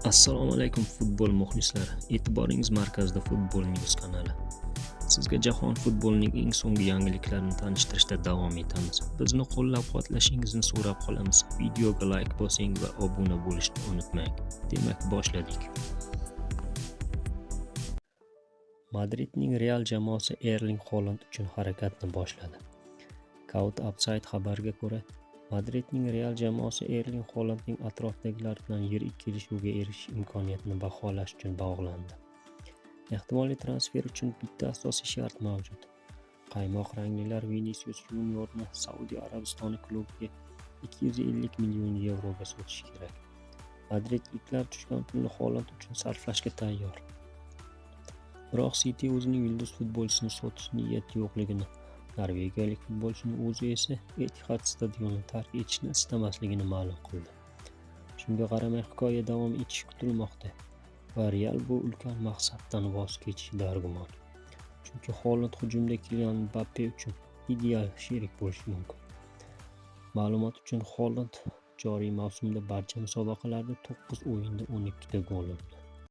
Assalomu alaykum futbol muxlislari. E'tiboringiz markazida Futbol News kanali. Sizga jahon futbolining eng so'nggi yangiliklarini tanishtirishda davom etamiz. Bizni qo'llab-quvvatlashingizni so'rab qolamiz. Videoga like bosing va obuna bo'lishni unutmang. Demak, boshladik. Madridning Real jamoasi Erling Holand uchun harakatni boshladi. Cout Upside xabarga ko'ra, Madridning Real jamoasi Erling Holandning atrofidagilar bilan yirik kelishuvga erishish imkoniyatini baholash uchun bog'landi. Ehtimoliy transfer uchun bitta asosiy shart mavjud. Qaymoq ranglilar Vinicius Juniorni Saudiya Arabistoni klubiga 250 million yevroga sotishi kerak. Madridliklar tushgan pulni Holand uchun sarflashga tayyor. Biroq City o'zining yulduz futbolchisini sotish niyati yo'qligini, norvegiyalik futbolchining o'zi esa Etihad stadionini tark etishni istamasligini ma'lum qildi. Shunga qaramay hikoya davom etishi kutilmoqda va Real bu ulkan maqsaddan voz kechishi dargumon. Chunki Holand hujumda Kylian Mbappe uchun ideal sherik bo'lishi mumkin. Ma'lumot uchun, Holand joriy mavsumda barcha musobaqalarda 9 o'yinda 12 ta gol urdi.